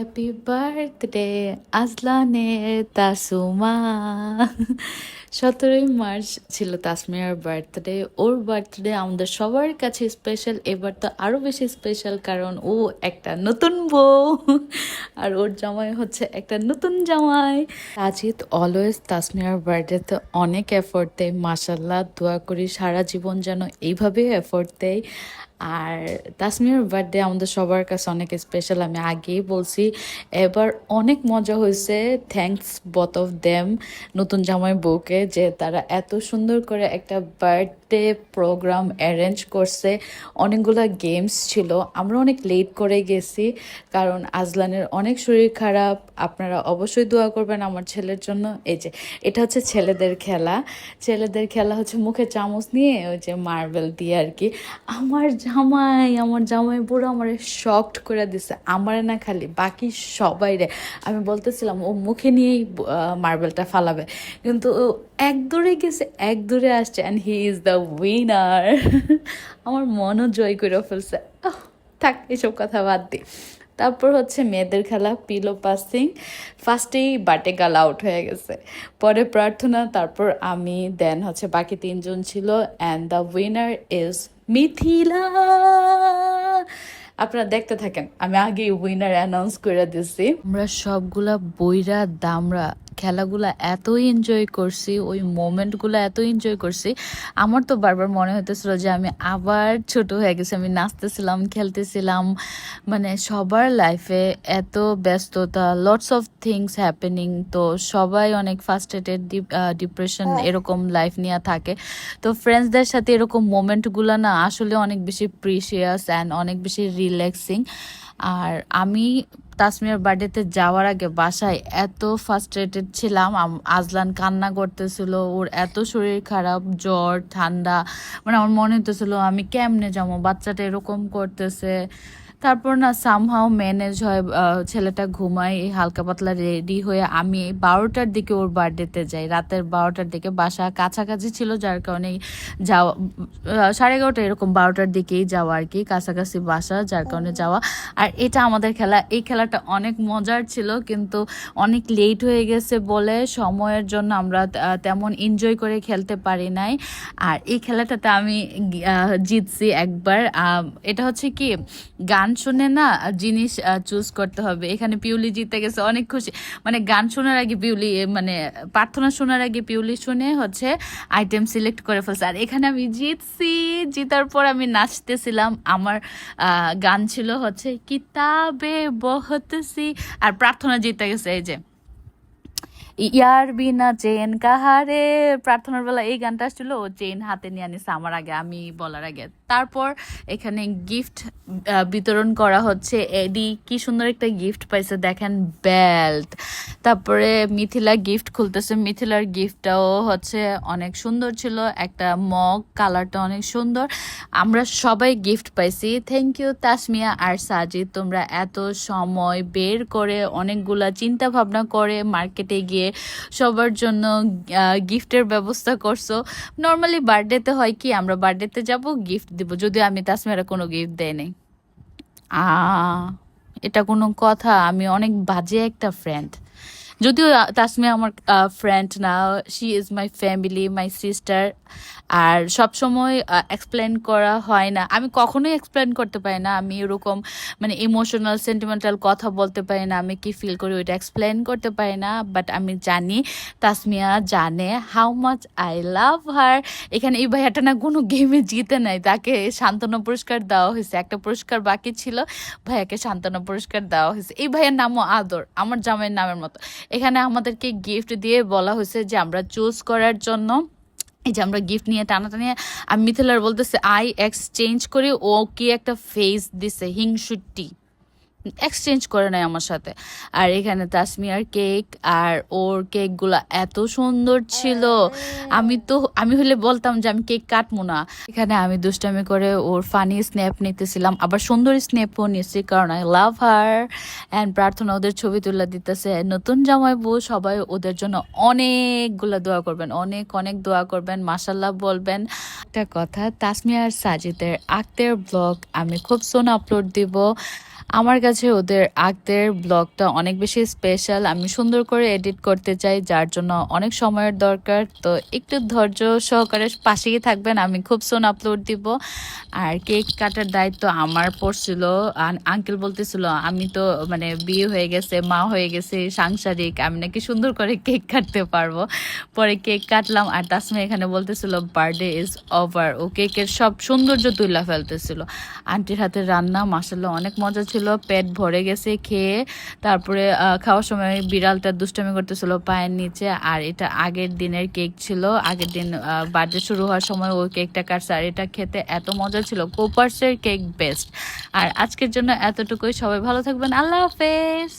Happy birthday আজলানের তাসুমা। 17ই March ছিল তাসমিয়ার বার্থডে। ওর বার্থডে আমাদের সবার কাছে স্পেশাল, এবার তো আরো বেশি স্পেশাল কারণ ও একটা নতুন বউ আর ওর জামাই হচ্ছে একটা নতুন জামাই। সাজিদ অলওয়েজ তাসমিয়ার বার্থডেতে অনেক এফোর্ট দেয়, মাসাল্লাহ দোয়া করি সারা জীবন যেন এইভাবেই এফোর্ট দেয়। আর তাসমিয়ার বার্থডে আমাদের সবার কাছে অনেক স্পেশাল, আমি আগেই বলছি। এবার অনেক মজা হয়েছে, থ্যাঙ্কস বোথ অফ দেম, নতুন জামাই বউকে, যে তারা এত সুন্দর করে একটা বার্থডে প্রোগ্রাম অ্যারেঞ্জ করছে। অনেকগুলা গেমস ছিল, আমরা অনেক লেট করে গেছি কারণ আজলানের অনেক শরীর খারাপ। আপনারা অবশ্যই দোয়া করবেন আমার ছেলের জন্য। এই যে এটা হচ্ছে ছেলেদের খেলা, ছেলেদের খেলা হচ্ছে মুখে চামচ নিয়ে ওই যে মার্বেল দিয়ে আর কি। আমার জামাই পুরো আমার শকড করে দিছে, আমার না খালি বাকি সবাই রে। আমি বলতেছিলাম ও মুখে নিয়েই মার্বেলটা ফালাবে, কিন্তু ও এক দূরে গেছে, এক দূরে আসছে, and he is the winner. আমার মনও জয় করে ফেলছে। থাক এসব কথা বাদ দি। তারপর হচ্ছে মেয়েদের খেলা পিলো পাসিং। ফার্স্টেই বাটে গাল আউট হয়ে গেছে, পরে প্রার্থনা, তারপর আমি, দেন হচ্ছে বাকি তিনজন ছিল, and the winner is Mithila. আপনারা দেখতে থাকেন, আমি আগেই উইনার অ্যানাউন্স করে দিছি। আমরা সবগুলা বইরা দামরা খেলাগুলা এত এনজয় করছি, ওই মোমেন্টগুলো এত এনজয় করছি। আমার তো বারবার মনে হইতেছিল যে আমি আবার ছোট হয়ে গেছি, আমি নাচতেছিলাম, খেলতেছিলাম। মানে সবার লাইফে এত ব্যস্ততা, লটস অফ থিংস হ্যাপেনিং, তো সবাই অনেক ফার্স্ট্রেটেড, ডিপ্রেশন এরকম লাইফ নিয়ে থাকে। তো ফ্রেন্ডসদের সাথে এরকম মোমেন্টগুলো না আসলে অনেক বেশি প্রিশিয়াস অ্যান্ড অনেক বেশি রিল্যাক্সিং। আর আমি তাসমিয়ার বার্থডেতে যাওয়ার আগে বাসায় এত ফার্স্ট্রেটেড ছিলাম, আজলান কান্না করতেছিল, ওর এত শরীর খারাপ, জ্বর ঠান্ডা, মানে আমার মনে হতেছিল আমি কেমনে যাবো, বাচ্চাটা এরকম করতেছে। তারপর না সামহাও ম্যানেজ হয়, ছেলেটা ঘুমায়, হালকা পাতলা রেডি হয়ে আমি 12টার দিকে ওর বার্থডেতে যাই, রাতের 12টার দিকে। বাসা কাছাকাছি ছিল যার কারণে যাওয়া, 11:30 এরকম 12টার দিকেই যাওয়া আর কি, কাছাকাছি বাসা যার কারণে যাওয়া। আর এটা আমাদের খেলা, এই খেলাটা অনেক মজার ছিল, কিন্তু অনেক লেট হয়ে গেছে বলে সময়ের জন্য আমরা তেমন এনজয় করে খেলতে পারি নাই। আর এই খেলাটাতে আমি জিতছি একবার। এটা হচ্ছে কি, গান শুনে না জিনিস চুজ করতে হবে। এখানে পিউলি জিতে গেছে, অনেক খুশি। মানে গান শোনার আগে পিউলি, মানে প্রার্থনা শোনার আগে পিউলি শুনে হচ্ছে আইটেম সিলেক্ট করে ফেলছে। আর এখানে আমি জিতছি, জিতার পর আমি নাচতেছিলাম। আমার গান ছিল হচ্ছে কিতাবে বহতসি, আর প্রার্থনা জিতে গেছে। এই যে ইয়ার বিনা চেন কাহারে, প্রার্থনার বেলা এই গানটা আসছিল, ও চেন হাতে নিয়ে আনিছে আমার আগে, আমি বলার আগে। তারপর এখানে গিফট বিতরণ করা হচ্ছে। এডি কি সুন্দর একটা গিফট পাইছে দেখেন, বেল্ট। তারপরে মিথিলা গিফট খুলতেছে, মিথিলার গিফটটাও হচ্ছে অনেক সুন্দর ছিল, একটা মগ, কালারটা অনেক সুন্দর। আমরা সবাই গিফট পাইছি। থ্যাংক ইউ তাসমিয়া আর সাজিদ, তোমরা এত সময় বের করে অনেকগুলা চিন্তা ভাবনা করে মার্কেটে গিয়ে সবার জন্য গিফটের ব্যবস্থা করছো। নর্মালি বার্থডেতে হয় কি, আমরা বার্থডেতে যাব গিফট দিব, যদিও আমি তাসমিয়ারা কোনো গিফট দেয় নাই। আ এটা কোনো কথা? আমি অনেক বাজে একটা ফ্রেন্ড। যদিও তাসমিয়া আমার ফ্রেন্ড না, she is my family, my sister. আর সবসময় এক্সপ্লেন করা হয় না, আমি কখনোই এক্সপ্লেন করতে পারি না, আমি এরকম মানে ইমোশনাল সেন্টিমেন্টাল কথা বলতে পারি না, আমি কি ফিল করি ওইটা এক্সপ্লেন করতে পারি না। বাট আমি জানি তাসমিয়া জানে হাউ মাচ আই লাভ হার। এখানে এই ভাইয়াটা না কোনো গেমে জিতে নাই, তাকে সান্ত্বনা পুরস্কার দেওয়া হয়েছে, একটা পুরস্কার বাকি ছিল, ভাইয়াকে সান্ত্বনা পুরস্কার দেওয়া হয়েছে। এই ভাইয়ের নামও আদর, আমার জামাইয়ের নামের মতো। এখানে আমাদেরকে গিফট দিয়ে বলা হয়েছে যে আমরা চুজ করার জন্য, এই যে আমরা গিফট নিয়ে টানাটানি, আমি মিথিলার বলতেছে আই এক্সচেঞ্জ করি, ও কি একটা ফেস দিছে হিংসুটি, এক্সচেঞ্জ করে নেয় আমার সাথে। আর এখানে তাসমিয়ার কেক, আর ওর কেকগুলা এত সুন্দর ছিল, আমি হলে বলতাম যে আমি কেক কাটবো না। এখানে আমি দুষ্টামি করে ওর ফানি স্ন্যাপ নিতেছিলাম, আবার সুন্দর স্ন্যাপও নিয়েছি কারণ আই লাভ হার। অ্যান্ড প্রার্থনা ওদের ছবি তুলে দিতেছে, নতুন জামাই বউ, সবাই ওদের জন্য অনেকগুলা দোয়া করবেন, অনেক অনেক দোয়া করবেন, মাশাল্লাহ বলবেন। একটা কথা, তাসমিয়া আর সাজিদের আক্তের ব্লগ আমি খুব সোন আপলোড দিব। আমার কাছে ওদের আগদের ব্লগটা অনেক বেশি স্পেশাল। আমি সুন্দর করে এডিট করতে চাই, যার জন্য অনেক সময়ের দরকার। তো একটু ধৈর্য সহকারে পাশেই থাকবেন, আমি খুব সুন আপলোড দিব। আর কেক কাটার দায়িত্ব আমার পড়ছিল। আঙ্কেল বলতেছিল আমি তো মানে বিয়ে হয়ে গেছে, মা হয়ে গেছে, সাংসারিক, আমি নাকি সুন্দর করে কেক কাটতে পারবো। পরে কেক কাটলাম আর তাসমি এখানে বলতেছিল বার্থডে ইজ ওভার। ও কেকের সব সৌন্দর্য তুইলা ফেলতেছিল। আন্টির হাতের রান্না মাসাল্লাহ অনেক মজা ছিল, পেট ভরে গেছে খেয়ে। তারপরে খাওয়ার সময় বিড়ালটা দুষ্টামি করতেছিল পায়ের নিচে। আর এটা আগের দিনের কেক ছিল, আগের দিন বার্থডে শুরু হওয়ার সময় ওই কেকটা কাটছে। আর এটা খেতে এত মজা ছিল, কোপার্সের কেক বেস্ট। আর আজকের জন্য এতটুকুই, সবাই ভালো থাকবেন, আল্লাহ হাফেজ।